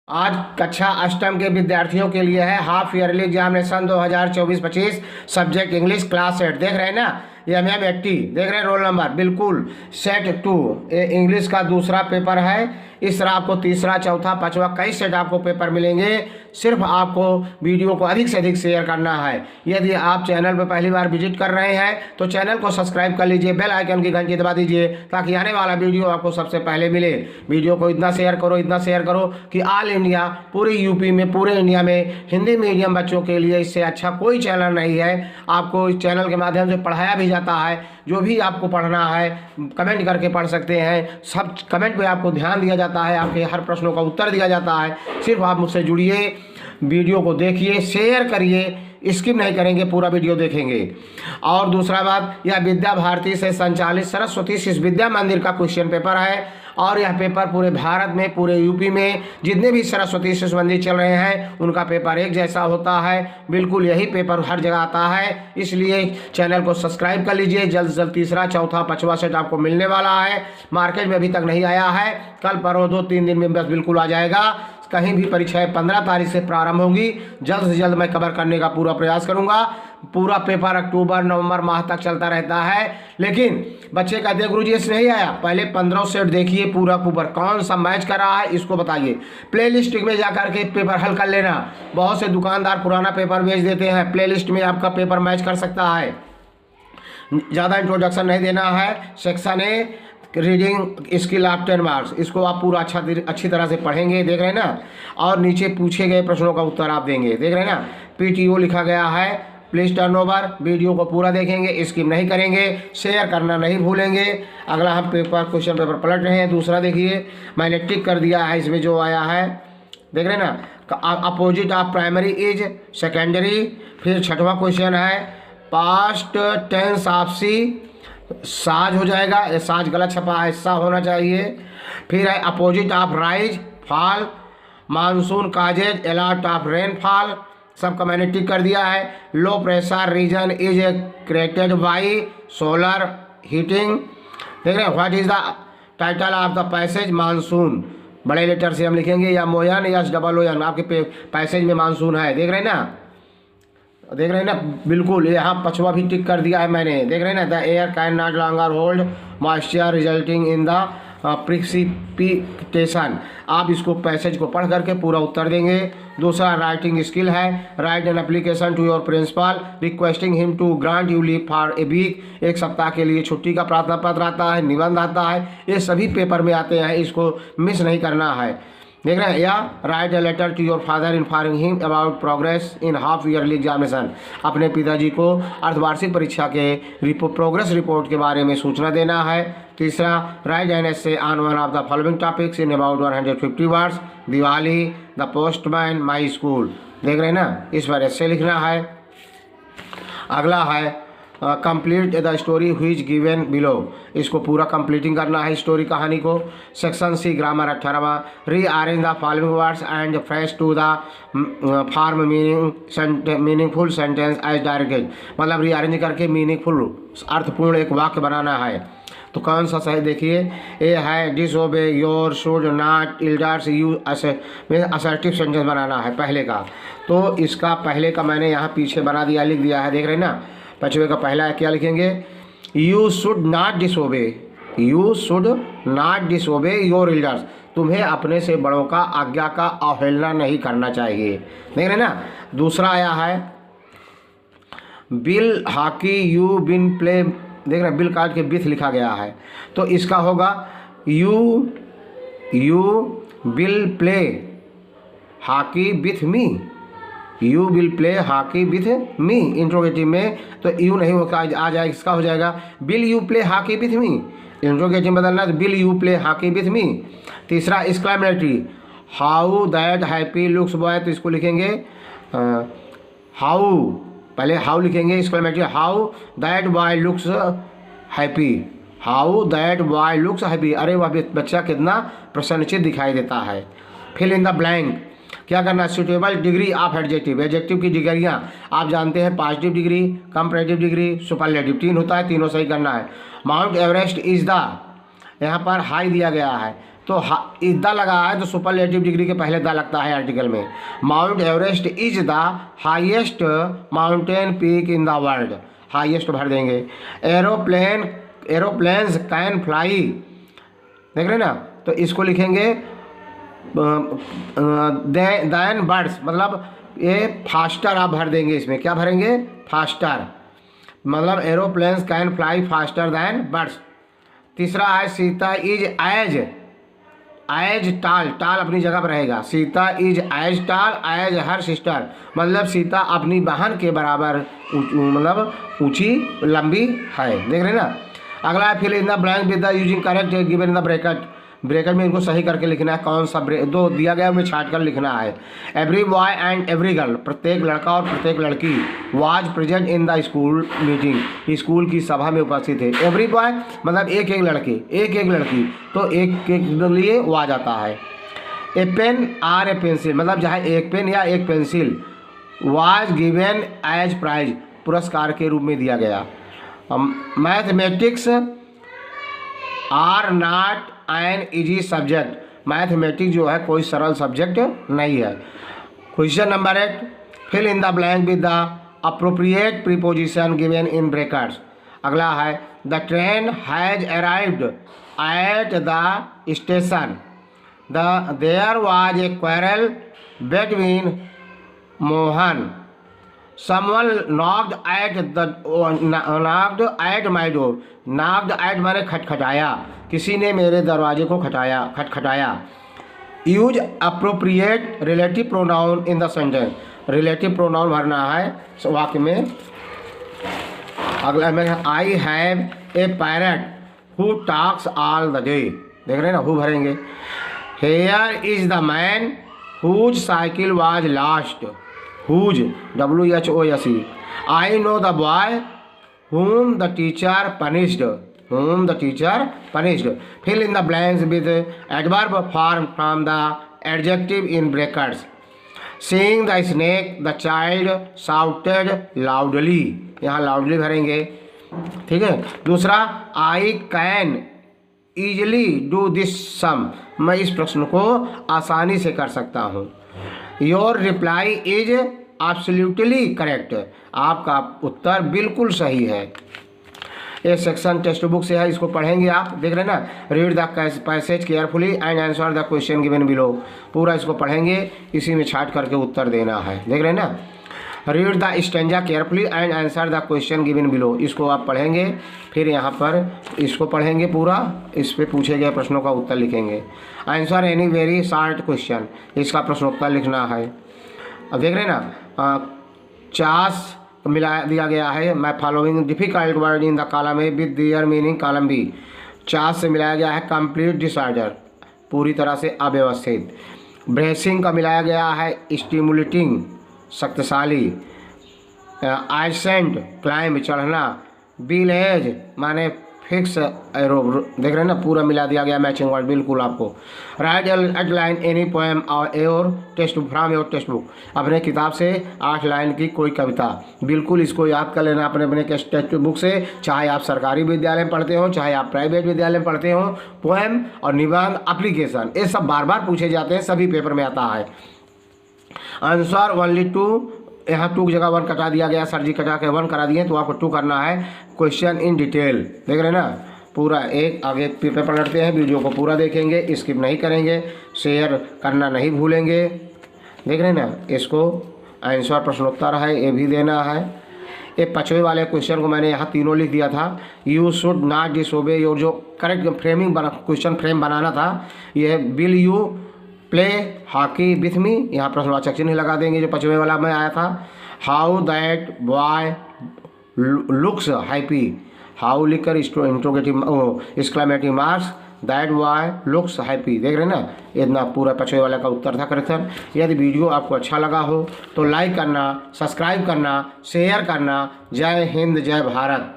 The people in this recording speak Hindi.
आज कक्षा अष्टम के विद्यार्थियों के लिए है half yearly examination 2024-25 subject English class 8। देख रहे हैं ना, ये MM 80 देख रहे हैं, रोल नंबर बिल्कुल सेट 2। ये इंग्लिश का दूसरा पेपर है। इस तरह आपको तीसरा, चौथा, पांचवा कई सेट आपको पेपर मिलेंगे। सिर्फ आपको वीडियो को अधिक से अधिक शेयर करना है। यदि आप चैनल पर पहली बार विजिट कर रहे हैं तो चैनल को सब्सक्राइब कर लीजिए, बेल आइकन की घंटी दबा दीजिए ताकि आने वाला वीडियो आपको सबसे पहले मिले। वीडियो को इतना शेयर करो कि ऑल इंडिया, पूरे यूपी में, पूरे इंडिया में हिंदी मीडियम बच्चों के लिए इससे अच्छा कोई चैनल नहीं है। आपको इस चैनल के माध्यम से पढ़ाया भी जाता है। जो भी आपको पढ़ना है कमेंट करके पढ़ सकते हैं। सब कमेंट पे आपको ध्यान दिया जाता है, आपके हर प्रश्नों का उत्तर दिया जाता है। सिर्फ आप मुझसे जुड़िए, वीडियो को देखिए, शेयर करिए, स्किप नहीं करेंगे, पूरा वीडियो देखेंगे। और दूसरा बात, यह विद्या भारती से संचालित सरस्वती शिशु विद्या मंदिर का क्वेश्चन पेपर है। और यह पेपर पूरे भारत में, पूरे यूपी में जितने भी सरस्वती शिशु मंदिर चल रहे हैं उनका पेपर एक जैसा होता है। बिल्कुल यही पेपर हर जगह आता है, इसलिए चैनल को सब्सक्राइब कर लीजिए। जल्द से जल्द तीसरा, चौथा, पांचवा सेट आपको मिलने वाला है। मार्केट में अभी तक नहीं आया है, कल परसों 2-3 दिन में बस बिल्कुल आ जाएगा। कहीं भी परीक्षाएं 15 तारीख से प्रारंभ होंगी। जल्द से जल्द मैं कवर करने का पूरा प्रयास करूंगा। पूरा पेपर अक्टूबर नवंबर माह तक चलता रहता है। लेकिन बच्चे कहते हैं गुरुजी इससे नहीं आया, पहले 15 सेट देखिए, पूरा पेपर कौन सा मैच कर रहा है इसको बताइए। प्लेलिस्ट में जाकर के पेपर हल कर लेना। बहुत से दुकानदार पुराना पेपर बेच देते हैं, प्लेलिस्ट में आपका पेपर मैच कर सकता है। ज़्यादा इंट्रोडक्शन नहीं देना है। Section A reading skill of 10 marks, इसको आप पूरा अच्छी तरह से पढ़ेंगे, देख रहे हैं ना। और नीचे पूछे गए प्रश्नों का उत्तर आप देंगे, देख रहे हैं ना। PTO लिखा गया है, प्लीज टर्न ओवर। वीडियो को पूरा देखेंगे, स्किप नहीं करेंगे, शेयर करना नहीं भूलेंगे। अगला हम क्वेश्चन पेपर पलट रहे हैं। दूसरा देखिए, मैंने टिक कर दिया है इसमें जो आया है, देख रहे हैं ना। Opposite of primary is secondary. फिर छठवां क्वेश्चन है पास्ट टेंस ऑफ सी, साज हो जाएगा, साज गलत छपा है, ऐसा होना चाहिए। फिर है opposite of rise, fall. Monsoon causes, a lot of rainfall, सबका मैंने टिक कर दिया है। Low pressure region is created by solar heating, देख रहे हैं। What is the title of the passage monsoon, बड़े लेटर से हम लिखेंगे, या मोयन या डबल ओयन, आपके पैसेज में मानसून है, देख रहे हैं ना, देख रहे हैं ना। बिल्कुल यहाँ पछवा भी टिक कर दिया है मैंने, देख रहे हैं ना। The air can not longer hold moisture resulting in the precipitation. आप इसको पैसेज को पढ़ करके पूरा उत्तर देंगे। दूसरा राइटिंग स्किल है, write an application to your principal requesting him to grant you leave for a week. एक सप्ताह के लिए छुट्टी का प्रार्थना पत्र आता है, निबंध आता है, ये सभी पेपर में आते हैं, इसको मिस नहीं करना है, देख रहे हैं। या write a letter to your father informing him about progress in half yearly examination. अपने पिताजी को अर्धवार्षिक परीक्षा के प्रोग्रेस रिपोर्ट के बारे में सूचना देना है। तीसरा, right an essay on one of the following topics in about 150 words. Diwali, the postman, my school, देख रहे हैं ना, इस पर एसे लिखना है। अगला है complete the story which given below, इसको पूरा कंप्लीटिंग करना है स्टोरी, कहानी को। सेक्शन सी ग्रामर 18वां, rearrange the following words and fresh to the form meaningful sentence as directed, मतलब री अरेंज करके मीनिंगफुल अर्थपूर्ण एक वाक्य बनाना है। तो कौन सा सही देखिए, ए है disobey, your, should, not, elders, you, assertive sentence बनाना है पहले का। तो इसका पहले का मैंने यहाँ पीछे बना दिया, लिख दिया है, देख रहे हैं ना। पांचवे का पहला है, क्या लिखेंगे, you should not disobey, you should not disobey your elders, तुम्हें अपने से बड़ों का आज्ञा का अवहेलना नहीं करना चाहिए, देख रहे ना। दूसरा आया है bill hockey you been play, देख रहे हैं, बिल काट के बिथ लिखा गया है, तो इसका होगा you will play hockey with me, you will play hockey with me interrogative में, तो यू नहीं होगा, आ जाएगा, इसका हो जाएगा will you play hockey with me. Interrogative में बदलना, तो will you play hockey with me. तीसरा exclamatory, how that happy looks boy, तो इसको लिखेंगे हाउ, पहले हाउ लिखेंगे, exclamatory, how that boy looks happy, how that boy looks happy, अरे वह बच्चा कितना प्रसन्नचित दिखाई देता है। फिल इन द ब्लैंक, क्या करना है, suitable degree of adjective, adjective की डिग्रियाँ आप जानते हैं, positive degree, comparative degree, superlative, 3 होता है, तीनों सही करना है। माउंट एवरेस्ट इज द यहाँ पर हाई दिया गया है तो द लगा है तो सुपरलेटिव डिग्री के पहले द लगता है आर्टिकल में। Mount Everest is the highest mountain peak in the world, highest भर देंगे। एरोप्लेन्स कैन फ्लाई, देख रहे ना, तो इसको लिखेंगे दैन बर्ड्स, मतलब ये फास्टर आप भर देंगे, इसमें क्या भरेंगे, फास्टर, मतलब aeroplanes can fly faster than birds. तीसरा है सीता इज एज टाल, टाल अपनी जगह पर रहेगा, सीता इज एज टाल एज हर सिस्टर, मतलब सीता अपनी बहन के बराबर मतलब ऊंची लंबी है, देख रहे ना। अगला है fill in the blank with the using correct given in the bracket, bracket में इनको सही करके लिखना है, कौन सा दो दिया गया उनमें छाट कर लिखना है। Every boy and every girl, प्रत्येक लड़का और प्रत्येक लड़की, was present in the school meeting, school की सभा में उपस्थित थे। एवरी बॉय मतलब एक एक लड़के, एक एक लड़की, तो एक एक लिए वाज आता है। A pen or a pencil, मतलब चाहे एक पेन या एक pencil, was given as prize, पुरस्कार के रूप में दिया गया। Mathematics are not an easy subject, mathematics जो है कोई सरल सब्जेक्ट नहीं है। Question number 8, fill in the blank with the appropriate preposition given in brackets. अगला है the train has arrived at the station, there was a quarrel between Mohan, someone knocked at my door, knocked at माने खटखटाया, किसी ने मेरे दरवाजे को खटखटाया। Use appropriate relative pronoun in the sentence, relative pronoun भरना है वाक्य में। अगला में I have a parrot who talks all the day, देख रहे हैं ना, हु भरेंगे। Here is the man whose cycle was lost, whose, WHOSE। I know the boy whom the teacher punished, whom the teacher punished। Fill in the blanks with adverb form from the adjective in brackets। Seeing the snake, the child shouted loudly, यहाँ loudly भरेंगे, ठीक है। दूसरा I can easily do this sum, मैं इस प्रश्न को आसानी से कर सकता हूँ। Your reply is absolutely correct, आपका उत्तर बिल्कुल सही है। ये सेक्शन टेक्स्ट बुक से है, इसको पढ़ेंगे आप, देख रहे हैं ना। Read the passage carefully and answer the question given below, पूरा इसको पढ़ेंगे, इसी में छाट करके उत्तर देना है, देख रहे हैं ना। Read the stanza carefully and answer the question given below, इसको आप पढ़ेंगे, फिर यहाँ पर इसको पढ़ेंगे पूरा, इस पे पूछे गए प्रश्नों का उत्तर लिखेंगे। Answer any very short question, इसका प्रश्नोत्तर लिखना है। अब देख रहे हैं ना, चास मिला दिया गया है, मैं following difficult word in the column A with their meaning column B. चास से मिलाया गया है कंप्लीट डिसऑर्डर, पूरी तरह से अव्यवस्थित। ब्रेसिंग का मिलाया गया है स्टिमुलेटिंग, शक्तिशाली। आइसेंट क्लाइंब, चढ़ना। विलेज माने फिक्स एरो, देख रहे हैं ना, पूरा मिला दिया गया मैचिंग वर्ड बिल्कुल आपको। राइट आउटलाइन एनी पोएम और text from your text book, अपने किताब से 8 लाइन की कोई कविता, बिल्कुल इसको याद कर लेना अपने टेक्स्ट बुक से, चाहे आप सरकारी विद्यालय में पढ़ते हो, चाहे आप प्राइवेट विद्यालय में पढ़ते हो। पोएम और निबंध, एप्लीकेशन, ये सब बार बार पूछे जाते हैं, सभी पेपर में आता है। आंसर ओनली 2, यहाँ 2 की जगह 1 कटा दिया गया, सर जी कटा के 1 करा दिए, तो आपको 2 करना है। क्वेश्चन इन डिटेल, देख रहे हैं ना, पूरा एक आगे पेपर पढ़ते हैं, वीडियो को पूरा देखेंगे, स्किप नहीं करेंगे, शेयर करना नहीं भूलेंगे, देख रहे हैं ना। इसको आंसर प्रश्नोत्तर है, ये भी देना है। ये 5वें वाले क्वेश्चन को मैंने यहाँ तीनों लिख दिया था। You should not disobey your, जो करेक्ट फ्रेमिंग बना, क्वेश्चन फ्रेम बनाना था, यह will you play hockey with मी, यहाँ प्रश्नवाचक चिन्ह लगा देंगे, जो 5वें वाला में आया था। How that boy looks happy, how लिखकर interrogative exclamative marks, that boy looks happy, देख रहे हैं ना। इतना पूरा 5वें वाले का उत्तर था करेक्शन। यदि वीडियो आपको अच्छा लगा हो तो लाइक करना, सब्सक्राइब करना, शेयर करना। जय हिंद, जय भारत।